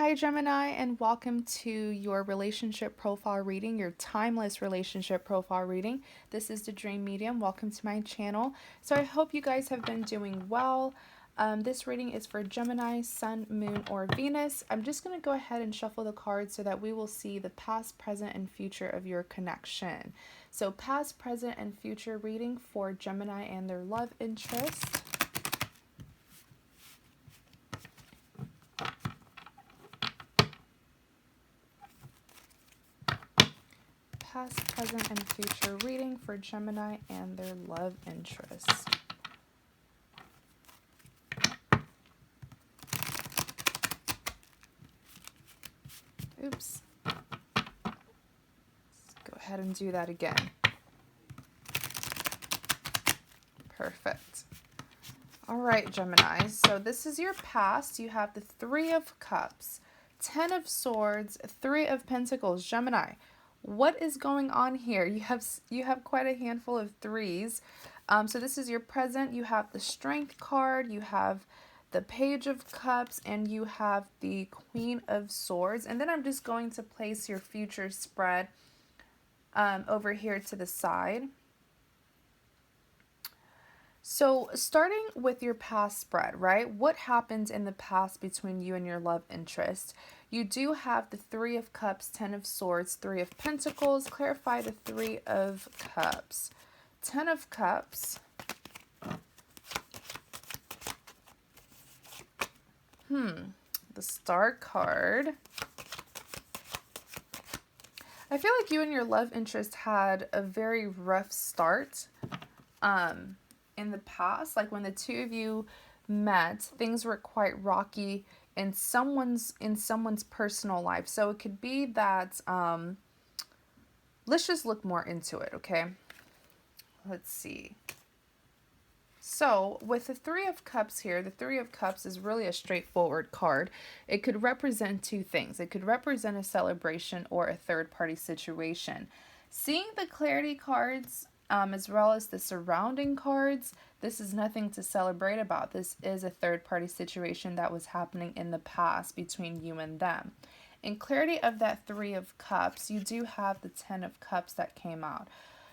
Hi, Gemini, and welcome to your relationship profile reading, your timeless relationship profile reading. This is the Dream Medium. Welcome to my channel. So, I hope you guys have been doing well. This reading is for Gemini, Sun, Moon, or Venus. I'm just going to go ahead and shuffle the cards so that we will see the past, present, and future of your connection. So, past, present, and future reading for Gemini and their love interest. Past, present, and future reading for Gemini and their love interests. Oops. Let's go ahead and do that again. Perfect. All right, Gemini. So this is your past. You have the Three of Cups, Ten of Swords, Three of Pentacles. Gemini, what is going on here? You have quite a handful of threes. So this is your present. You have the Strength card. You have the Page of Cups, and you have the Queen of Swords. And then I'm just going to place your future spread over here to the side. So starting with your past spread, right? What happened in the past between you and your love interest? You do have the Three of Cups, Ten of Swords, Three of Pentacles. Clarify the Three of Cups. Ten of Cups. The Star card. I feel like you and your love interest had a very rough start. In the past, like when the two of you met, things were quite rocky in someone's personal life. So it could be that let's just look more into it, okay? Let's see. So with the Three of Cups here, the Three of Cups is really a straightforward card. It could represent two things. It could represent a celebration or a third-party situation. Seeing the clarity cards as well as the surrounding cards, this is nothing to celebrate about. This is a third-party situation that was happening in the past between you and them. In clarity of that Three of Cups, you do have the Ten of Cups that came out.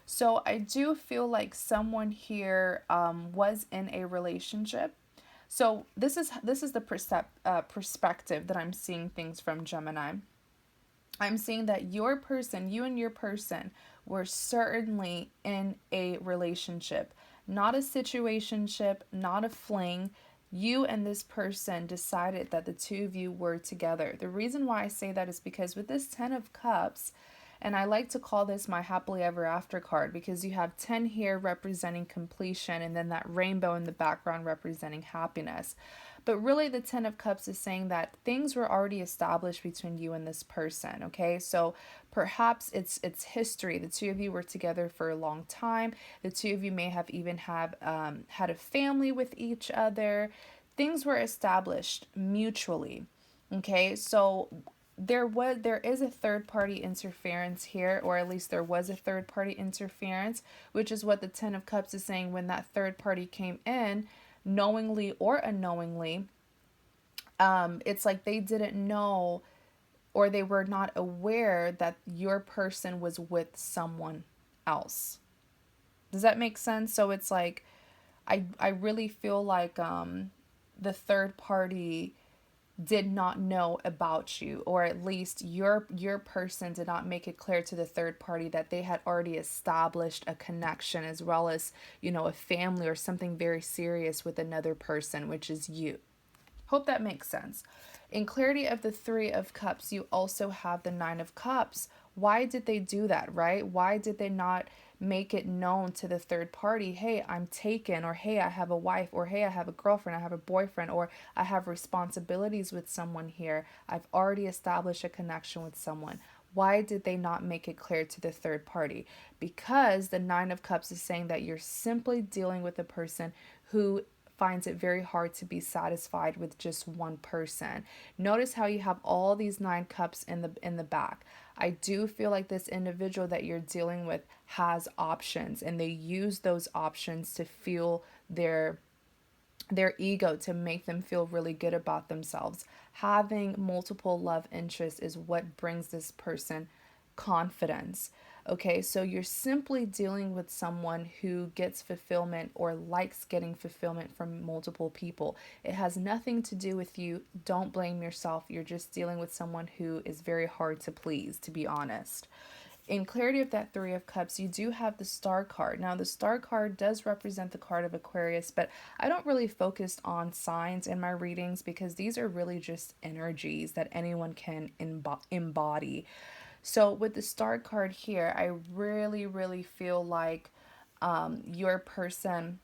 So I do feel like someone here was in a relationship. So this is the perspective that I'm seeing things from, Gemini. I'm seeing that your person, you and your person, were certainly in a relationship. Not a situationship, not a fling. You and this person decided that the two of you were together. The reason why I say that is because with this Ten of Cups, and I like to call this my happily ever after card, because you have 10 here representing completion and then that rainbow in the background representing happiness. But really the Ten of Cups is saying that things were already established between you and this person, okay? So perhaps it's history. The two of you were together for a long time. The two of you may have even had a family with each other. Things were established mutually, okay? So there is a third party interference here, or at least there was a third party interference, which is what the Ten of Cups is saying. When that third party came in, knowingly or unknowingly, it's like they didn't know, or they were not aware that your person was with someone else. Does that make sense? So it's like I really feel like the third party did not know about you, or at least your person did not make it clear to the third party that they had already established a connection, as well as, a family or something very serious with another person, which is you. Hope that makes sense. In clarity of the Three of Cups, you also have the Nine of Cups. Why did they do that, right? Why did they not make it known to the third party, hey, I'm taken, or hey, I have a wife, or hey, I have a girlfriend, I have a boyfriend, or I have responsibilities with someone here. I've already established a connection with someone. Why did they not make it clear to the third party? Because the Nine of Cups is saying that you're simply dealing with a person who finds it very hard to be satisfied with just one person. Notice how you have all these 9 cups in the back. I do feel like this individual that you're dealing with has options, and they use those options to fuel their their ego to make them feel really good about themselves. Having multiple love interests is what brings this person confidence. Okay, so you're simply dealing with someone who gets fulfillment or likes getting fulfillment from multiple people. It has nothing to do with you. Don't blame yourself. You're just dealing with someone who is very hard to please, to be honest. In clarity of that Three of Cups, you do have the Star card. Now, the Star card does represent the card of Aquarius, but I don't really focus on signs in my readings because these are really just energies that anyone can embody. So, with the Star card here, I really, really feel like your person,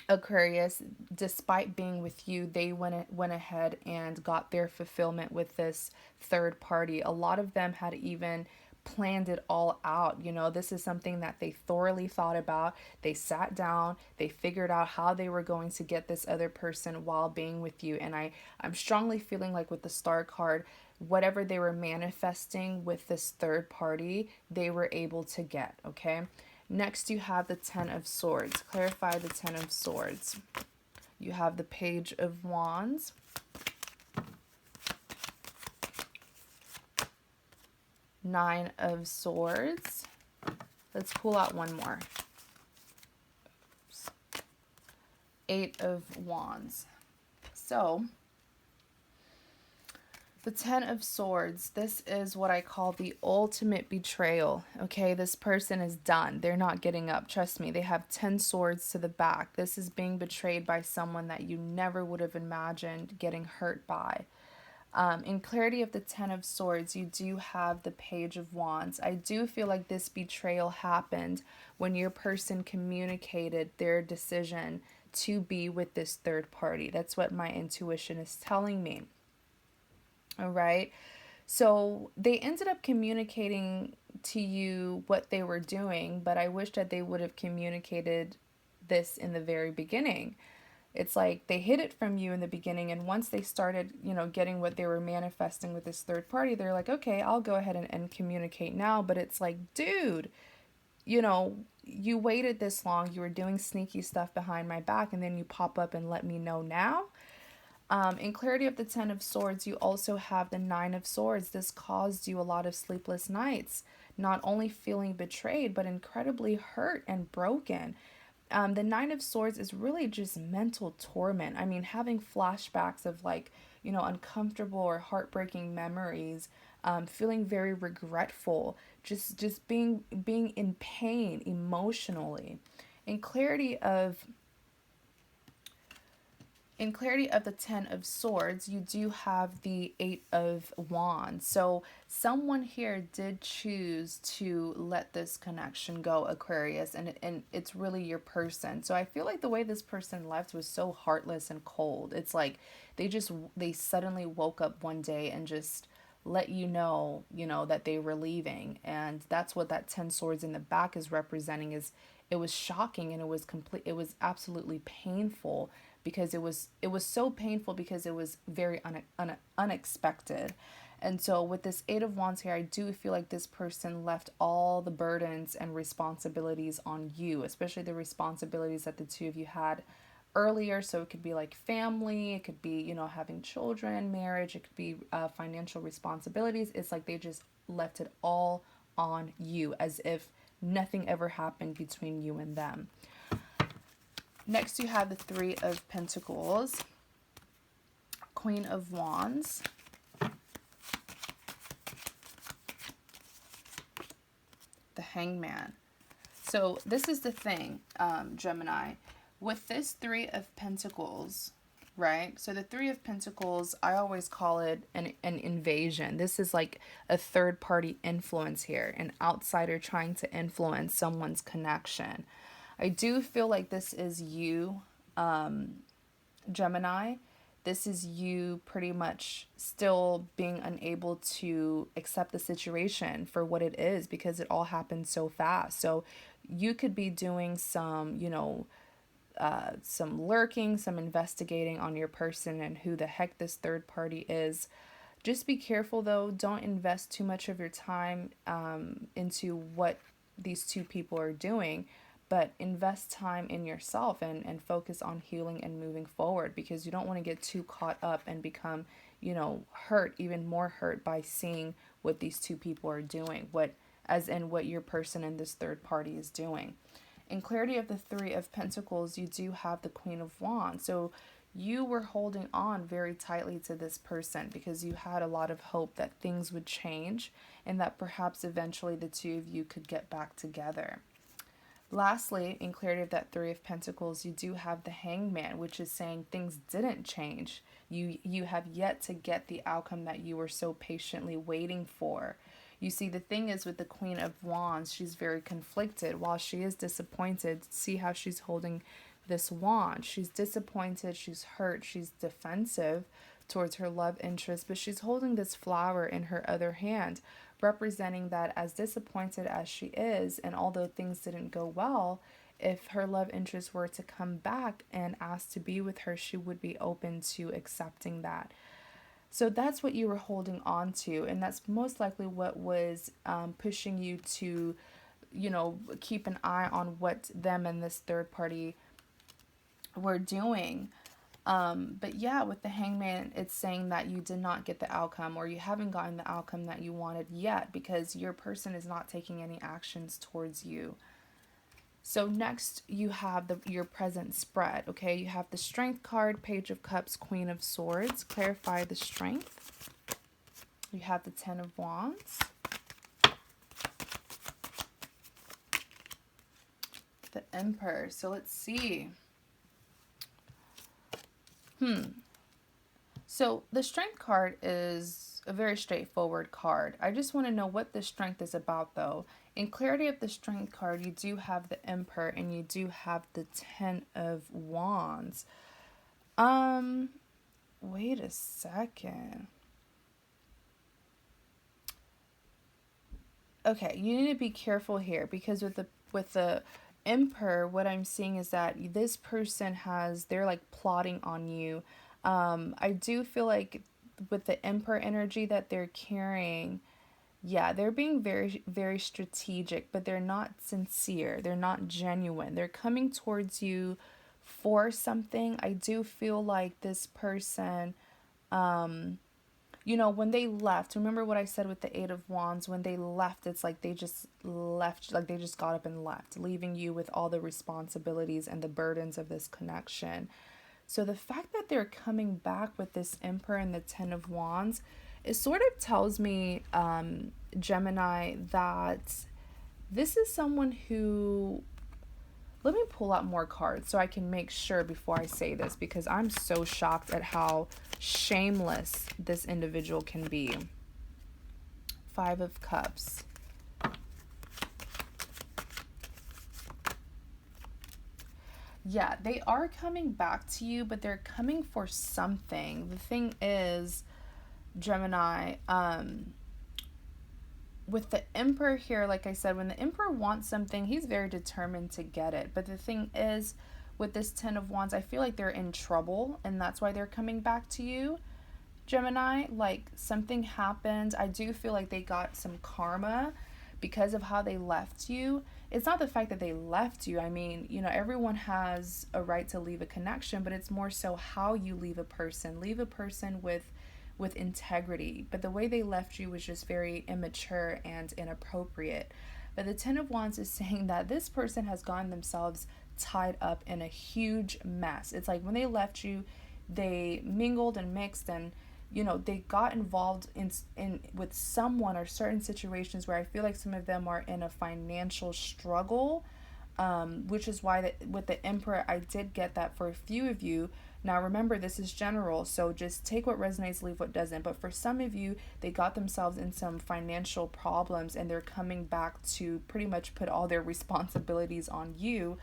Aquarius, despite being with you, they went ahead and got their fulfillment with this third party. A lot of them had even planned it all out. You know, this is something that they thoroughly thought about. They sat down, they figured out how they were going to get this other person while being with you. And I'm strongly feeling like with the Star card, whatever they were manifesting with this third party, they were able to get, okay? Next, you have the Ten of Swords. Clarify the Ten of Swords. You have the Page of Wands. Nine of Swords. Let's pull out one more. Oops. Eight of Wands. So, the Ten of Swords, this is what I call the ultimate betrayal. Okay, this person is done. They're not getting up. Trust me, they have 10 swords to the back. This is being betrayed by someone that you never would have imagined getting hurt by. In clarity of the Ten of Swords, you do have the Page of Wands. I do feel like this betrayal happened when your person communicated their decision to be with this third party. That's what my intuition is telling me. All right. So they ended up communicating to you what they were doing, but I wish that they would have communicated this in the very beginning. It's like they hid it from you in the beginning, and once they started, getting what they were manifesting with this third party, they're like, okay, I'll go ahead and communicate now. But it's like, dude, you waited this long, you were doing sneaky stuff behind my back, and then you pop up and let me know now. In clarity of the Ten of Swords, you also have the Nine of Swords. This caused you a lot of sleepless nights, not only feeling betrayed, but incredibly hurt and broken. The Nine of Swords is really just mental torment. I mean, having flashbacks of uncomfortable or heartbreaking memories, feeling very regretful, just being in pain emotionally. In clarity of in clarity of the Ten of Swords, you do have the Eight of Wands. So someone here did choose to let this connection go, Aquarius, and it's really your person. So I feel like the way this person left was so heartless and cold. It's like they suddenly woke up one day and just let that they were leaving. And that's what that 10 swords in the back is representing. Is it was shocking, and it was absolutely painful, because it was so painful because it was very unexpected. And so with this Eight of Wands here, I do feel like this person left all the burdens and responsibilities on you, especially the responsibilities that the two of you had earlier. So it could be like family, it could be, having children, marriage, it could be financial responsibilities. It's like they just left it all on you, as if nothing ever happened between you and them. Next, you have the Three of Pentacles, Queen of Wands, the Hangman. So this is the thing, Gemini. With this Three of Pentacles, right? So the Three of Pentacles, I always call it an invasion. This is like a third-party influence here, an outsider trying to influence someone's connection. I do feel like this is you, Gemini. This is you pretty much still being unable to accept the situation for what it is, because it all happened so fast. So you could be doing some lurking, some investigating on your person and who the heck this third party is. Just be careful though. Don't invest too much of your time into what these two people are doing, but invest time in yourself and focus on healing and moving forward, because you don't want to get too caught up and become, hurt, even more hurt by seeing what these two people are doing, as in what your person in this third party is doing. In clarity of the Three of Pentacles, you do have the Queen of Wands. So you were holding on very tightly to this person because you had a lot of hope that things would change and that perhaps eventually the two of you could get back together. Lastly, in clarity of that Three of Pentacles, you do have the Hangman, which is saying things didn't change. You have yet to get the outcome that you were so patiently waiting for. You see, the thing is with the Queen of Wands, she's very conflicted. While she is disappointed, see how she's holding this wand. She's disappointed, she's hurt, she's defensive towards her love interest, but she's holding this flower in her other hand, representing that as disappointed as she is, and although things didn't go well, if her love interest were to come back and ask to be with her, she would be open to accepting that. So that's what you were holding on to, and that's most likely what was pushing you to, keep an eye on what them and this third party were doing. But yeah, with the Hangman, it's saying that you did not get the outcome, or you haven't gotten the outcome that you wanted yet, because your person is not taking any actions towards you. So next you have your present spread, okay? You have the Strength card, Page of Cups, Queen of Swords. Clarify the Strength. You have the Ten of Wands. The Emperor. So let's see. So the Strength card is a very straightforward card. I just want to know what the Strength is about, though. In clarity of the Strength card, you do have the Emperor and you do have the Ten of Wands. Wait a second. Okay, you need to be careful here, because with the Emperor, what I'm seeing is that this person they're like plotting on you. I do feel like with the Emperor energy that they're carrying, yeah, they're being very, very strategic, but they're not sincere. They're not genuine. They're coming towards you for something. I do feel like this person, when they left, remember what I said with the Eight of Wands? When they left, it's like they just left, like they just got up and left, leaving you with all the responsibilities and the burdens of this connection. So the fact that they're coming back with this Emperor and the Ten of Wands, it sort of tells me, Gemini, that this is someone who... Let me pull out more cards so I can make sure before I say this, because I'm so shocked at how shameless this individual can be. Five of Cups. Yeah, they are coming back to you, but they're coming for something. The thing is, Gemini, with the Emperor here, like I said, when the Emperor wants something, he's very determined to get it. But the thing is, with this Ten of Wands, I feel like they're in trouble, and that's why they're coming back to you, Gemini. Like, something happened. I do feel like they got some karma because of how they left you. It's not the fact that they left you. I mean, everyone has a right to leave a connection, but it's more so how you leave a person. Leave a person with integrity. But the way they left you was just very immature and inappropriate. But the Ten of Wands is saying that this person has gotten themselves tied up in a huge mess. It's like when they left you, they mingled and mixed, and they got involved in with someone or certain situations where I feel like some of them are in a financial struggle, which is why with the Emperor, I did get that for a few of you. Now remember, this is general, so just take what resonates, leave what doesn't. But for some of you, they got themselves in some financial problems, and they're coming back to pretty much put all their responsibilities on you,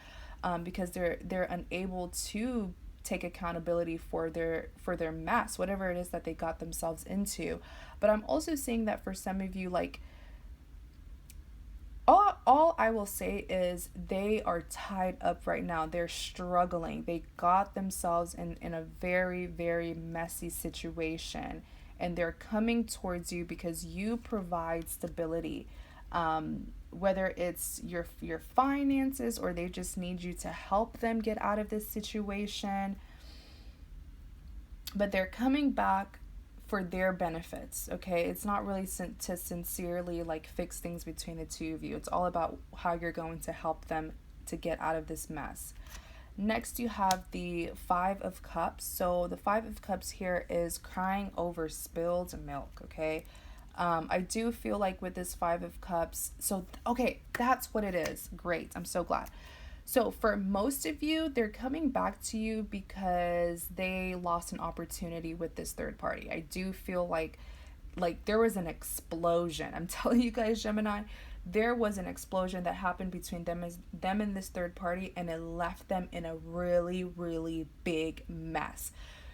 because they're unable to take accountability for their mess, whatever it is that they got themselves into. But I'm also seeing that for some of you, like, all I will say is they are tied up right now. They're struggling. They got themselves in a very, very messy situation, and they're coming towards you because you provide stability. whether it's your finances, or they just need you to help them get out of this situation. But they're coming back for their benefits, okay? It's not really to sincerely like fix things between the two of you. It's all about how you're going to help them to get out of this mess. Next, you have the Five of Cups. So the Five of Cups here is crying over spilled milk, okay? I do feel like with this Five of Cups, so, okay, that's what it is. Great, I'm so glad. So for most of you, they're coming back to you because they lost an opportunity with this third party. I do feel like there was an explosion. I'm telling you guys, Gemini, there was an explosion that happened between them and this third party, and it left them in a really, really big mess.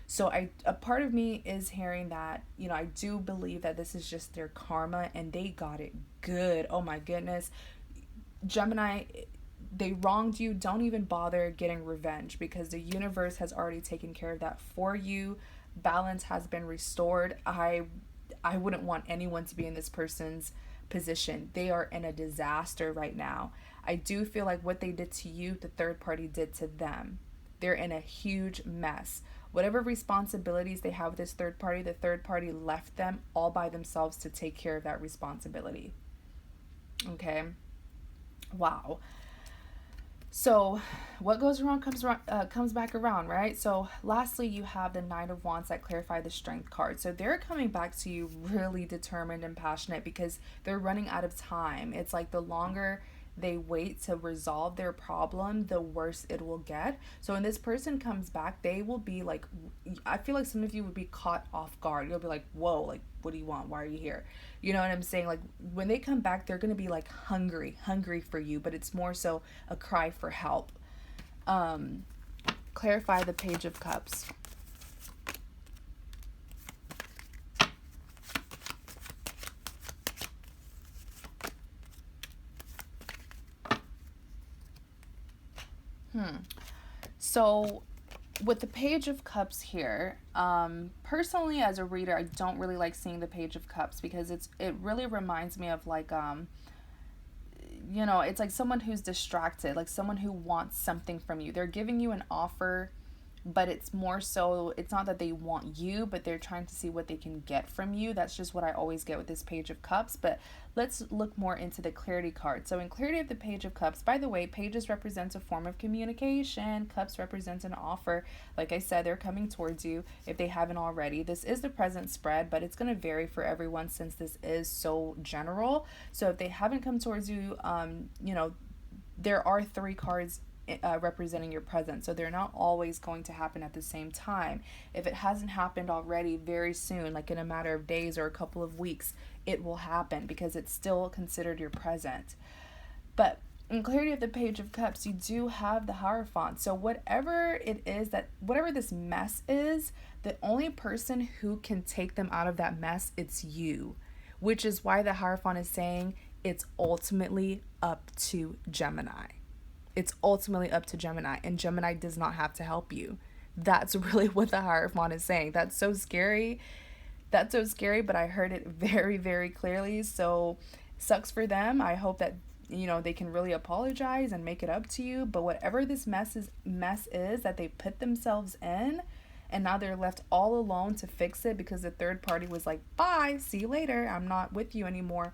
So a part of me is hearing that, I do believe that this is just their karma, and they got it good. Oh my goodness. Gemini, they wronged you. Don't even bother getting revenge, because the universe has already taken care of that for you. Balance has been restored. I wouldn't want anyone to be in this person's position. They are in a disaster right now. I do feel like what they did to you, the third party did to them. They're in a huge mess. Whatever responsibilities they have with this third party, the third party left them all by themselves to take care of that responsibility. Okay? Wow. So what goes wrong comes back around, right? So lastly, you have the Knight of Wands that clarify the Strength card. So they're coming back to you really determined and passionate because they're running out of time. It's like the longer they wait to resolve their problem, the worse it will get. So when this person comes back, they will be like, I feel like some of you would be caught off guard. You'll be like, whoa, like, what do you want? Why are you here? You know what I'm saying? Like, when they come back, they're going to be like hungry for you, but it's more so a cry for help. Clarify the Page of Cups. So with the Page of Cups here, personally as a reader, I don't really like seeing the Page of Cups because it really reminds me of like, it's like someone who's distracted, like someone who wants something from you. They're giving you an offer, but it's more so, it's not that they want you, but they're trying to see what they can get from you. That's just what I always get with this Page of Cups. But let's look more into the Clarity card. So in Clarity of the Page of Cups, by the way, pages represents a form of communication. Cups represents an offer. Like I said, they're coming towards you if they haven't already. This is the present spread, but it's going to vary for everyone since this is so general. So if they haven't come towards you, there are 3 cards representing your present, so they're not always going to happen at the same time. If it hasn't happened already, very soon, like in a matter of days or a couple of weeks, it will happen because it's still considered your present. But in Clarity of the Page of Cups, you do have the Hierophant. So whatever this mess is, the only person who can take them out of that mess, it's you, which is why the Hierophant is saying it's ultimately up to Gemini. It's ultimately up to Gemini, and Gemini does not have to help you. That's really what the Hierophant is saying. That's so scary. But I heard it very, very clearly. So sucks for them. I hope that, they can really apologize and make it up to you. But whatever this mess is that they put themselves in, and now they're left all alone to fix it because the third party was like, bye, see you later. I'm not with you anymore.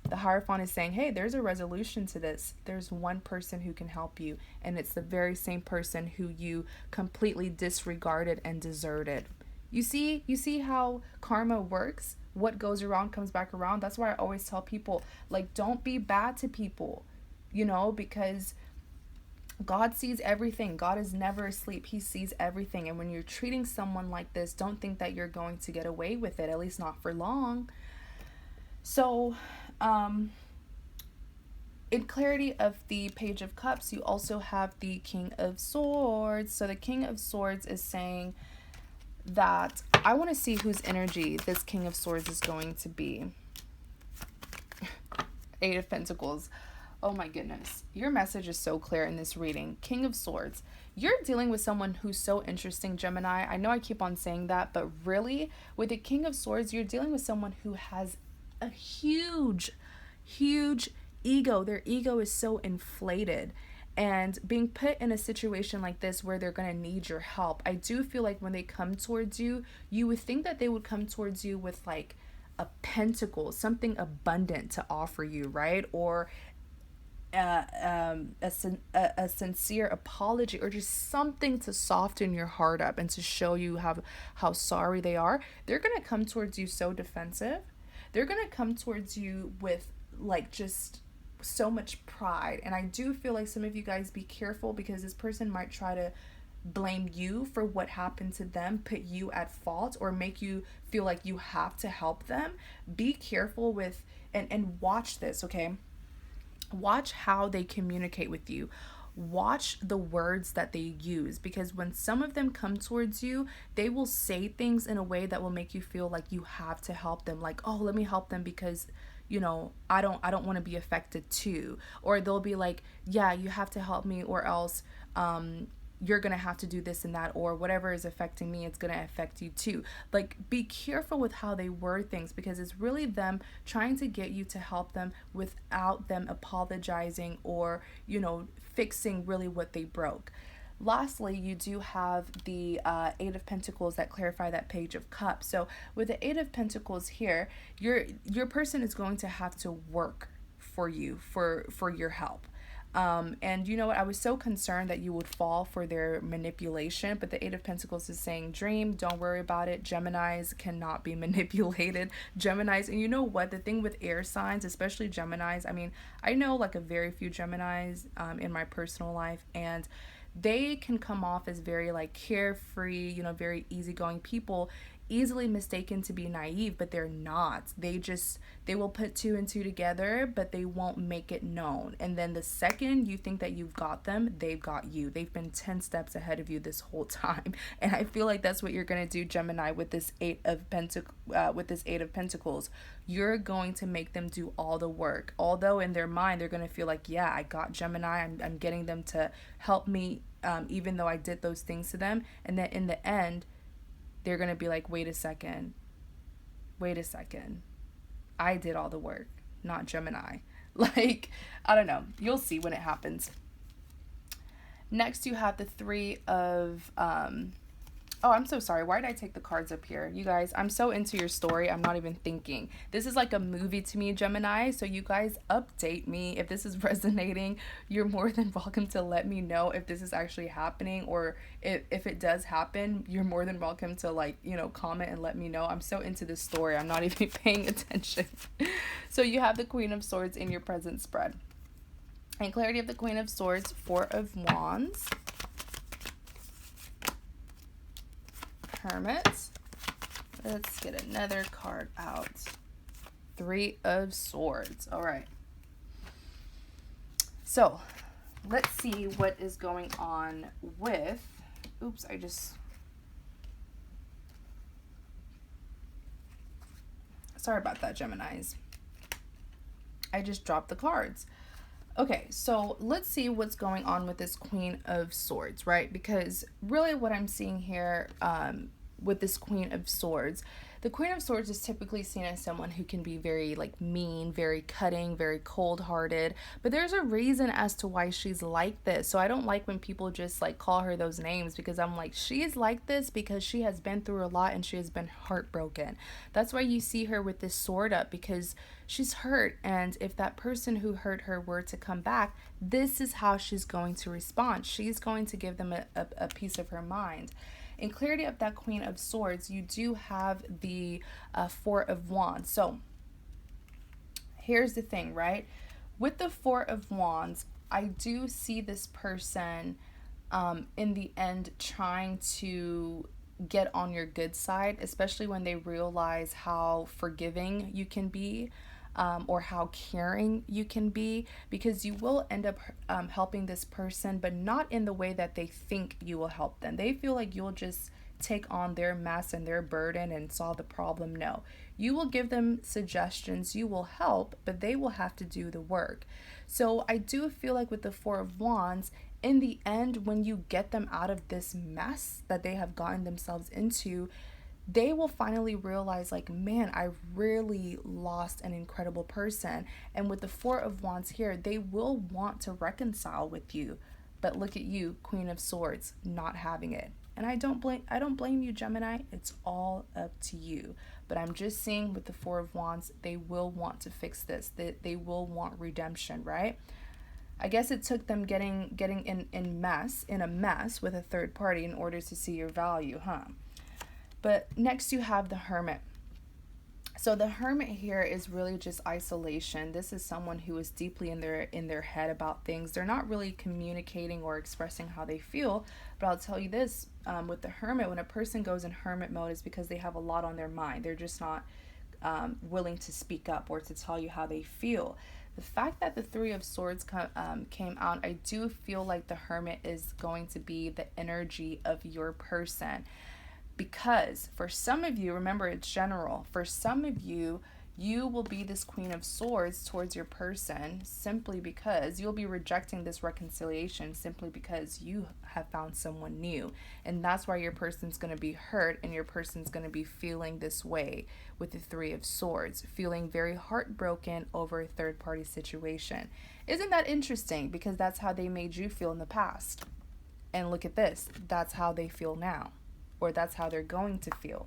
The Hierophant is saying, hey, there's a resolution to this. There's one person who can help you, and it's the very same person who you completely disregarded and deserted. You see how karma works? What goes around comes back around. That's why I always tell people, like, don't be bad to people, because God sees everything. God is never asleep. He sees everything. And when you're treating someone like this, don't think that you're going to get away with it, at least not for long. So, in Clarity of the Page of Cups, you also have the King of Swords. So the King of Swords is saying that I want to see whose energy this King of Swords is going to be. 8 of Pentacles. Oh my goodness. Your message is so clear in this reading. King of Swords. You're dealing with someone who's so interesting, Gemini. I know I keep on saying that, but really, with the King of Swords, you're dealing with someone who has a huge their ego is so inflated. And being put in a situation like this where they're going to need your help, I do feel like when they come towards you, you would think that they would come towards you with like a pentacle, something abundant to offer you, right? Or a sincere apology, or just something to soften your heart up and to show you how sorry they are. They're going to come towards you so defensive. They're going to come towards you with like just so much pride. And I do feel like some of you guys, be careful, because this person might try to blame you for what happened to them, put you at fault, or make you feel like you have to help them. Be careful with and watch this, okay? Watch how they communicate with you. Watch the words that they use, because when some of them come towards you, they will say things in a way that will make you feel like you have to help them, like, oh, let me help them because I don't want to be affected too. Or they'll be like, yeah, you have to help me, or else you're gonna have to do this and that, or whatever is affecting me, it's gonna affect you too. Like, be careful with how they word things, because it's really them trying to get you to help them without them apologizing or fixing really what they broke. Lastly, you do have the Eight of Pentacles that clarify that Page of Cups. So with the Eight of Pentacles here, your person is going to have to work for you for your help. And you know what? I was so concerned that you would fall for their manipulation, but the Eight of Pentacles is saying, dream, don't worry about it. Geminis cannot be manipulated. Geminis, and you know what? The thing with air signs, especially Geminis, I mean, I know like a very few Geminis in my personal life, and they can come off as very like carefree, very easygoing people, easily mistaken to be naive, but they're not. They will put two and two together, but they won't make it known. And then the second you think that you've got them, they've got you. They've been 10 steps ahead of you this whole time. And I feel like that's what you're going to do, Gemini, with this Eight of Pentacles. You're going to make them do all the work. Although in their mind, they're going to feel like, yeah, I got Gemini. I'm getting them to help me, even though I did those things to them. And then in the end, they're going to be like, wait a second. I did all the work, not Gemini. Like, I don't know. You'll see when it happens. Next, you have the Three of oh, I'm so sorry. Why did I take the cards up here? You guys, I'm so into your story, I'm not even thinking. This is like a movie to me, Gemini. So you guys update me. If this is resonating, you're more than welcome to let me know if this is actually happening, or if it does happen, you're more than welcome to comment and let me know. I'm so into this story, I'm not even paying attention. So you have the Queen of Swords in your present spread. And clarity of the Queen of Swords, Four of Wands, Hermit. Let's get another card out. Three of Swords. All right. So let's see what is going on with, oops, sorry about that, Geminis. I just dropped the cards. Okay, so let's see what's going on with this Queen of Swords, right? Because really what I'm seeing here with this Queen of Swords, the Queen of Swords is typically seen as someone who can be very mean, very cutting, very cold-hearted, but there's a reason as to why she's like this. So I don't like when people just call her those names, because I'm like, she is like this because she has been through a lot and she has been heartbroken. That's why you see her with this sword up, because she's hurt, and if that person who hurt her were to come back, this is how she's going to respond. She's going to give them a piece of her mind. In clarity of that Queen of Swords, you do have the Four of Wands. So here's the thing, right? With the Four of Wands, I do see this person in the end trying to get on your good side, especially when they realize how forgiving you can be. Or how caring you can be, because you will end up helping this person, but not in the way that they think you will help them. They feel like you'll just take on their mess and their burden and solve the problem. No, you will give them suggestions, you will help, but they will have to do the work. So I do feel like with the Four of Wands, in the end, when you get them out of this mess that they have gotten themselves into, they will finally realize, like, man, I really lost an incredible person. And with the Four of Wands here, they will want to reconcile with you. But look at you, Queen of Swords, not having it. And I don't blame you, Gemini. It's all up to you. But I'm just seeing with the Four of Wands, they will want to fix this. They will want redemption, right? I guess it took them getting in a mess with a third party in order to see your value, huh? But next you have the Hermit. So the Hermit here is really just isolation. This is someone who is deeply in their head about things. They're not really communicating or expressing how they feel. But I'll tell you this, with the Hermit, when a person goes in hermit mode, is because they have a lot on their mind. They're just not willing to speak up or to tell you how they feel. The fact that the Three of Swords came out, I do feel like the Hermit is going to be the energy of your person. Because for some of you, remember it's general, for some of you, you will be this Queen of Swords towards your person simply because you'll be rejecting this reconciliation simply because you have found someone new. And that's why your person's going to be hurt and your person's going to be feeling this way with the Three of Swords, feeling very heartbroken over a third party situation. Isn't that interesting? Because that's how they made you feel in the past. And look at this, that's how they feel now. Or that's how they're going to feel.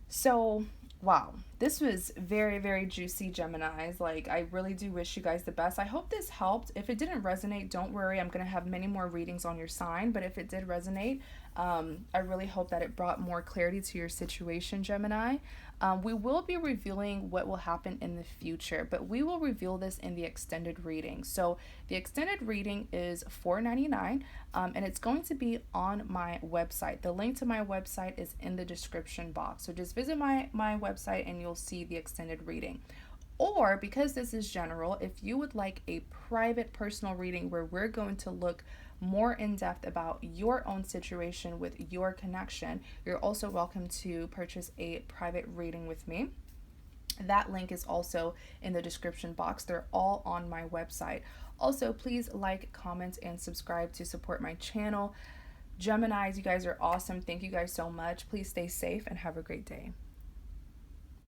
So, wow, this was very, very juicy, Geminis. Like, I really do wish you guys the best. I hope this helped. If it didn't resonate, don't worry. I'm going to have many more readings on your sign. But if it did resonate, I really hope that it brought more clarity to your situation, Gemini. We will be revealing what will happen in the future, but we will reveal this in the extended reading. So the extended reading is $4.99, and it's going to be on my website. The link to my website is in the description box. So just visit my website and you'll see the extended reading. Or, because this is general, if you would like a private personal reading where we're going to look more in depth about your own situation with your connection, you're also welcome to purchase a private reading with me. That link is also in the description box. They're all on my website. Also, please like, comment, and subscribe to support my channel. Geminis, you guys are awesome. Thank you guys so much. Please stay safe and have a great day.